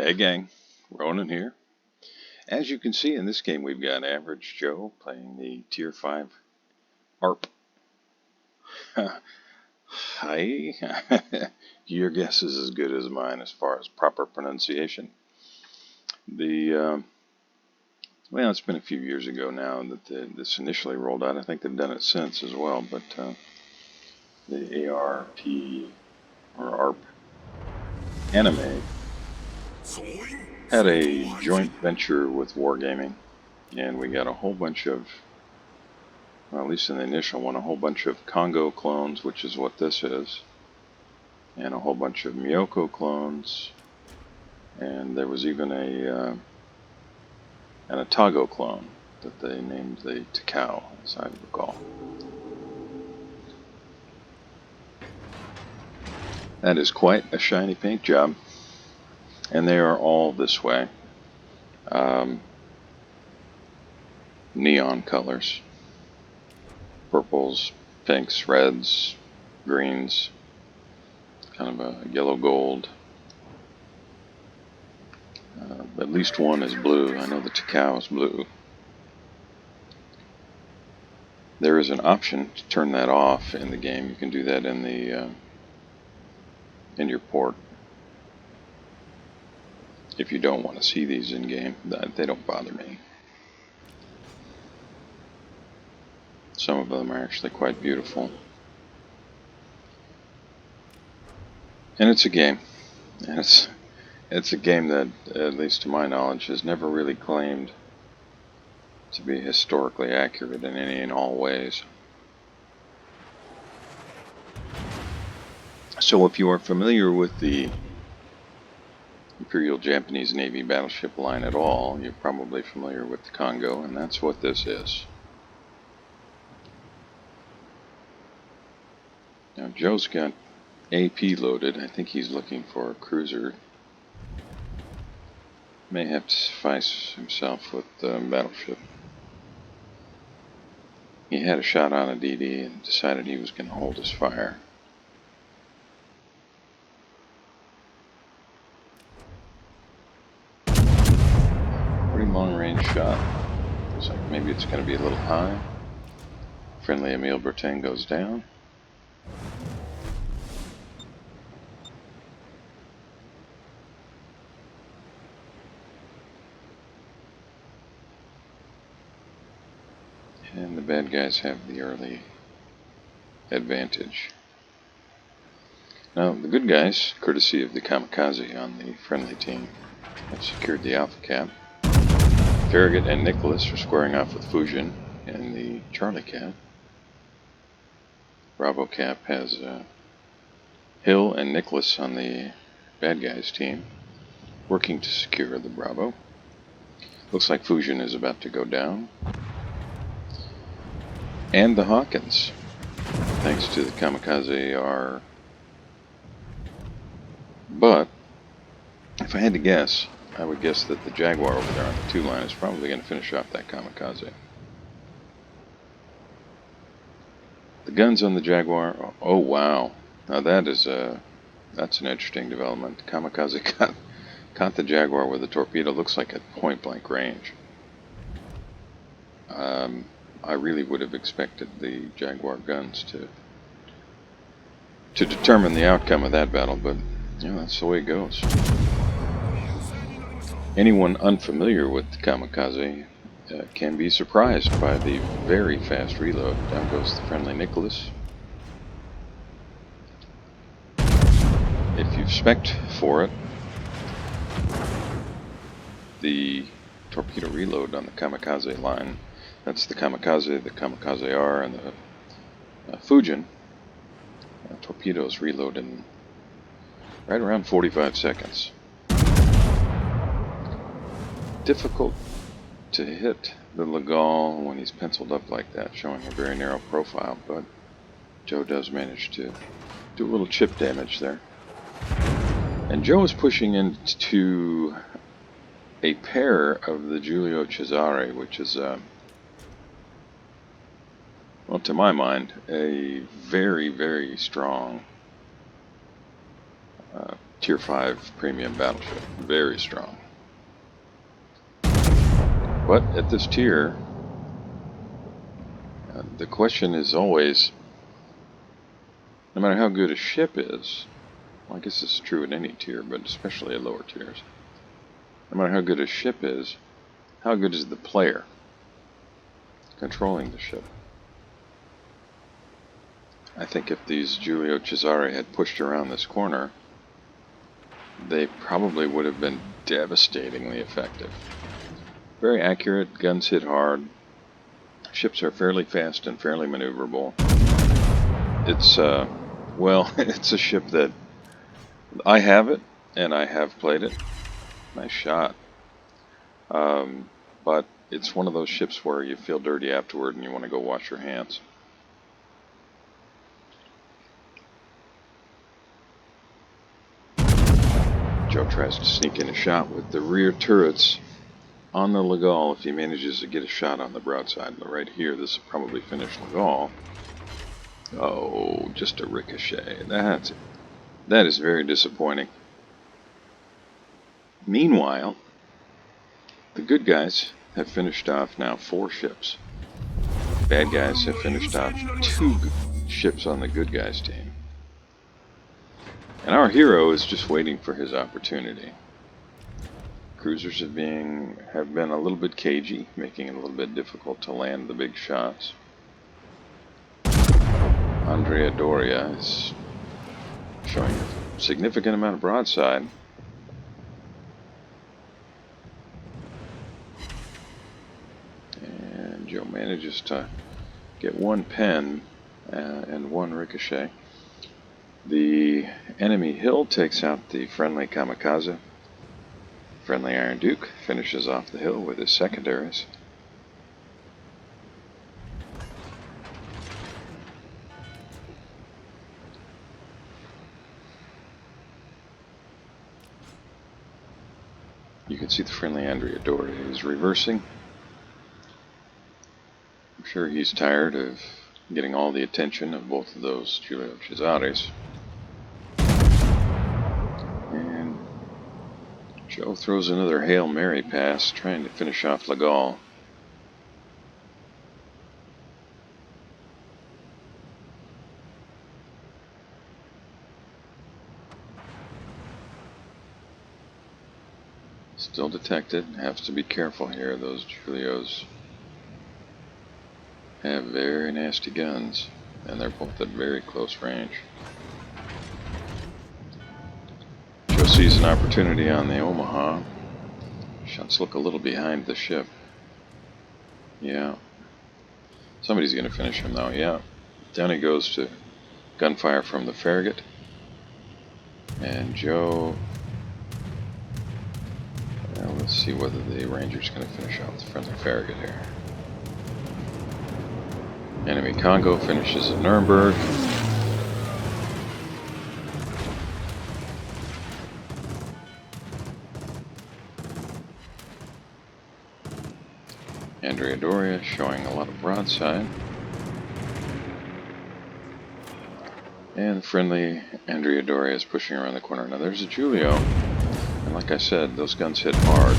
Hey gang, Ronan here. As you can see in this game, we've got Average Joe playing the Tier 5 ARP Hiei. Your guess is as good as mine as far as proper pronunciation. Well, it's been a few years ago now that this initially rolled out. I think they've done it since as well, but the ARP or ARP anime had a joint venture with Wargaming, and we got a whole bunch of, well, at least in the initial one, a whole bunch of Congo clones, which is what this is, and a whole bunch of Miyoko clones, and there was even an Atago clone that they named the Takao, as I recall. That is quite a shiny paint job, and they are all this way. Neon colors. Purples, pinks, reds, greens, kind of a yellow gold. At least one is blue. I know the Takao is blue. There is an option to turn that off in the game. You can do that in the in your port. If you don't want to see these in game, they don't bother me. Some of them are actually quite beautiful. And it's a game. And it's a game that, at least to my knowledge, has never really claimed to be historically accurate in any and all ways. So if you are familiar with the Imperial Japanese Navy battleship line at all, you're probably familiar with the Congo, and that's what this is. Now Joe's got AP loaded. I think he's looking for a cruiser. May have to suffice himself with the battleship. He had a shot on a DD and decided he was going to hold his fire. Pretty long range shot. Looks like maybe it's going to be a little high. Friendly Emile Bertin goes down. And the bad guys have the early advantage. Now, the good guys, courtesy of the Kamikaze on the friendly team, have secured the Alpha Cap. Farragut and Nicholas are squaring off with Fusion in the Charlie Cap. Bravo Cap has Hill and Nicholas on the bad guys team, working to secure the Bravo. Looks like Fusion is about to go down. And the Hawkins, thanks to the Kamikaze, are... But, if I had to guess, I would guess that the Jaguar over there on the 2 line is probably going to finish off that Kamikaze. The guns on the Jaguar, oh wow. Now that is that's an interesting development. The Kamikaze caught the Jaguar with a torpedo, looks like at point blank range. I really would have expected the Jaguar guns to determine the outcome of that battle, but you know, that's the way it goes. Anyone unfamiliar with the Kamikaze can be surprised by the very fast reload. Down goes the friendly Nicholas. If you've spec'd for it, the torpedo reload on the Kamikaze line, that's the Kamikaze R, and the Fusion torpedoes reload in right around 45 seconds. Difficult to hit the Legal when he's penciled up like that, showing a very narrow profile, but Joe does manage to do a little chip damage there. And Joe is pushing into a pair of the Giulio Cesare, which is, well, to my mind, a very, very strong Tier 5 premium battleship. Very strong. But at this tier, the question is always, no matter how good a ship is, well, I guess this is true at any tier, but especially at lower tiers, no matter how good a ship is, how good is the player controlling the ship? I think if these Giulio Cesare had pushed around this corner, they probably would have been devastatingly effective. Very accurate, guns hit hard, ships are fairly fast and fairly maneuverable. It's, well, it's a ship that I have it, and I have played it. Nice shot. But it's one of those ships where you feel dirty afterward and you want to go wash your hands. Joe tries to sneak in a shot with the rear turrets on the Legal. If he manages to get a shot on the broadside, right here, this will probably finish Legal. Oh, just a ricochet. That is very disappointing. Meanwhile, the good guys have finished off now 4 ships. Bad guys have finished off 2 ships on the good guys team. And our hero is just waiting for his opportunity. Cruisers have been a little bit cagey, making it a little bit difficult to land the big shots. Andrea Doria is showing a significant amount of broadside. And Joe manages to get 1 pen and 1 ricochet. The enemy hill takes out the friendly kamikaze. Friendly Iron Duke finishes off the hill with his secondaries. You can see the friendly Andrea Doria is reversing. I'm sure he's tired of getting all the attention of both of those Giulio Cesares. And Joe throws another Hail Mary pass, trying to finish off Legal. Still detected. Has to be careful here. Those Giulios have very nasty guns, and they're both at very close range. Joe sees an opportunity on the Omaha. Shots look a little behind the ship. Yeah. Somebody's going to finish him, though. Yeah. Down he goes to gunfire from the Farragut. And Joe... Well, let's see whether the Ranger's going to finish off the friendly Farragut here. Enemy Congo finishes at Nuremberg. Andrea Doria showing a lot of broadside. And friendly Andrea Doria is pushing around the corner. Now there's a Giulio. And like I said, those guns hit hard.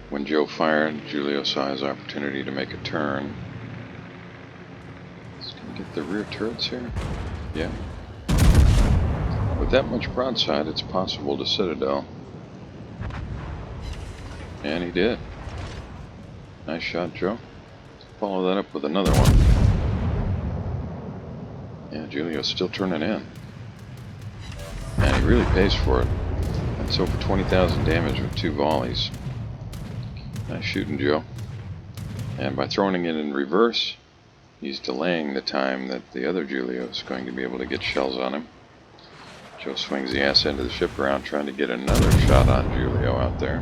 When Joe fired, Giulio saw his opportunity to make a turn. He's going to get the rear turrets here. Yeah. With that much broadside, it's possible to Citadel. And he did. Nice shot, Joe. Follow that up with another one. Yeah, Giulio's still turning in. And he really pays for it. That's over 20,000 damage with 2 volleys. Nice shooting, Joe. And by throwing it in reverse, he's delaying the time that the other Giulio is going to be able to get shells on him. Joe swings the ass end of the ship around, trying to get another shot on Giulio out there.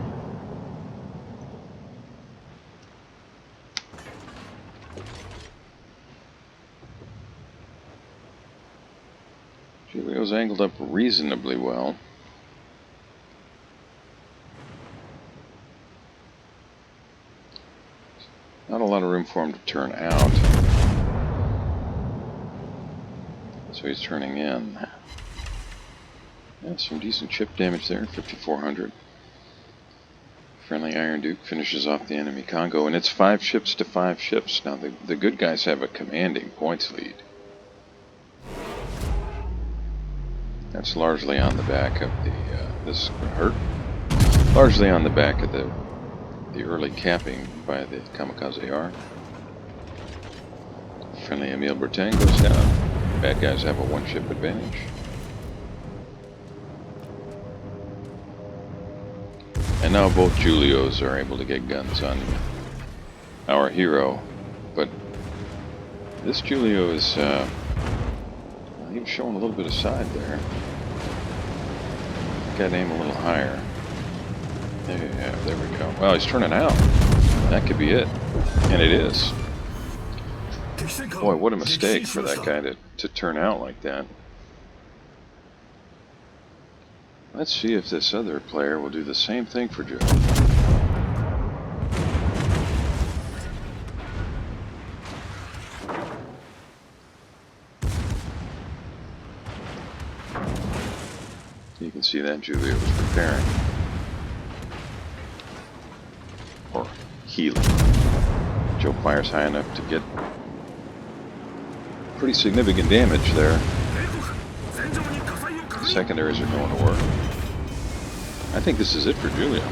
Giulio's angled up reasonably well. Not a lot of room for him to turn out. So he's turning in. Yeah, some decent chip damage there, 5,400. Friendly Iron Duke finishes off the enemy Congo, and it's 5 ships to 5 ships. Now the good guys have a commanding points lead. That's largely on the back of the, this hurt? Largely on the back of the early capping by the Kamikaze R. Friendly Emile Bertin goes down. Bad guys have a 1-ship advantage. And now both Julios are able to get guns on our hero, but this Julio is, he was showing a little bit of side there. Got to aim a little higher. Yeah, there we go. Well, he's turning out. That could be it. And it is. Boy, what a mistake for that guy to turn out like that. Let's see if this other player will do the same thing for Joe. You can see that Julia was preparing. Or healing. Joe fires high enough to get pretty significant damage there. Secondaries are going to work. I think this is it for Julia.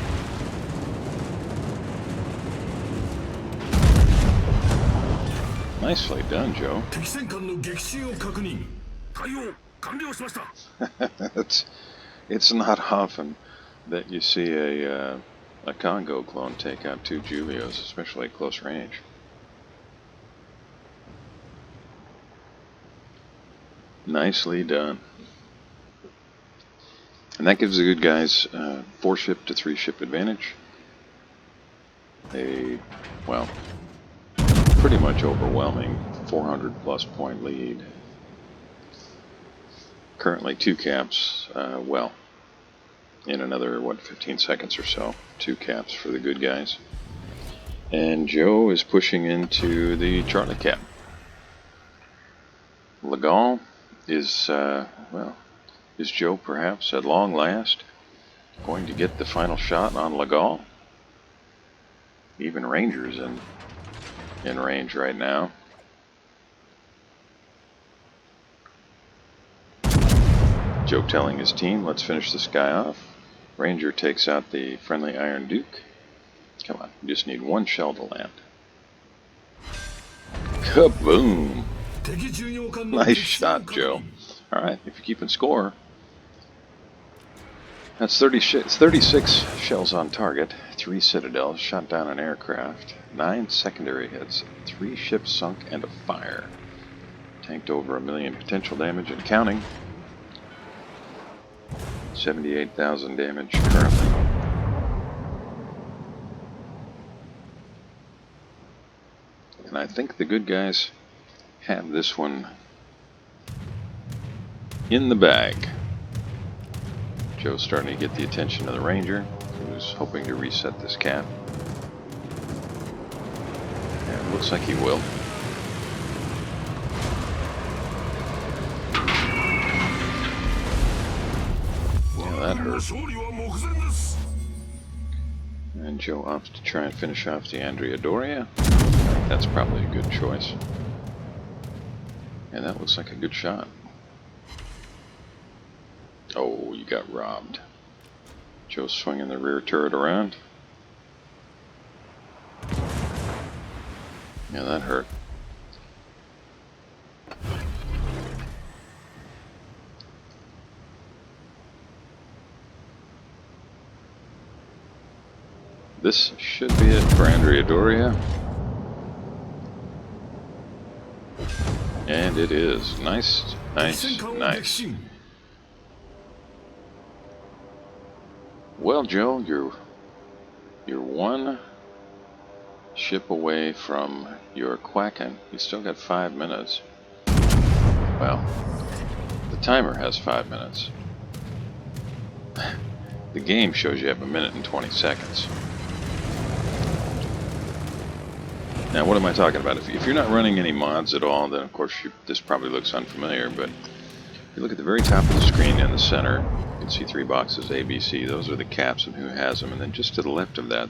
Nicely done, Joe. It's not often that you see a Congo clone take out 2 Julios, especially at close range. Nicely done. And that gives the good guys 4-ship to 3-ship advantage. Well, pretty much overwhelming 400+ point lead. Currently 2 caps, well, in another, 15 seconds or so, 2 caps for the good guys. And Joe is pushing into the Charlie cap. Legal is, is Joe perhaps at long last going to get the final shot on Legal? Even Ranger's in range right now. Joe telling his team, let's finish this guy off. Ranger takes out the friendly Iron Duke. Come on, you just need 1 shell to land. Kaboom! Nice shot, Joe. Alright, if you're keeping score, that's 36 shells on target, 3 citadels, shot down an aircraft, 9 secondary hits, 3 ships sunk, and a fire. Tanked over 1 million potential damage and counting. 78,000 damage currently. And I think the good guys have this one in the bag. Joe's starting to get the attention of the Ranger, who's hoping to reset this cap. And it looks like he will. Yeah, that hurt. And Joe opts to try and finish off the Andrea Doria. That's probably a good choice. And that looks like a good shot. Oh, you got robbed. Joe's swinging the rear turret around. Yeah, that hurt. This should be it for Andrea Doria. And it is. Nice, nice, nice. Well, Joe, you're 1 ship away from your quacking. You still got 5 minutes. Well, the timer has 5 minutes. The game shows you have 1 minute and 20 seconds. Now, what am I talking about? If you're not running any mods at all, then of course this probably looks unfamiliar, but if you look at the very top of the screen in the center, you can see 3 boxes, A, B, C. Those are the caps and who has them. And then just to the left of that,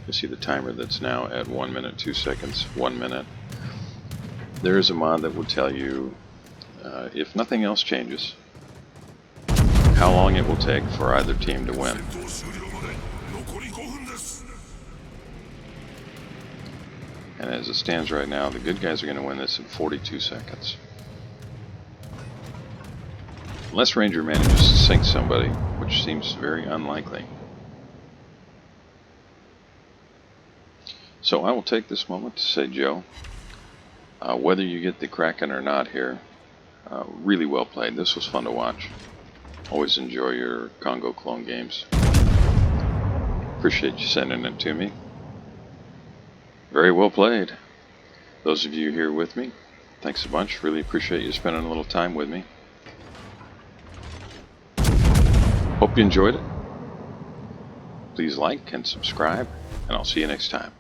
you see the timer that's now at 1 minute, 2 seconds, 1 minute. There is a mod that will tell you, if nothing else changes, how long it will take for either team to win. And as it stands right now, the good guys are going to win this in 42 seconds. Unless Ranger manages to sink somebody, which seems very unlikely. So I will take this moment to say, Joe, whether you get the Kraken or not here, really well played. This was fun to watch. Always enjoy your Congo clone games. Appreciate you sending it to me. Very well played. Those of you here with me, thanks a bunch. Really appreciate you spending a little time with me. Hope you enjoyed it. Please like and subscribe, and I'll see you next time.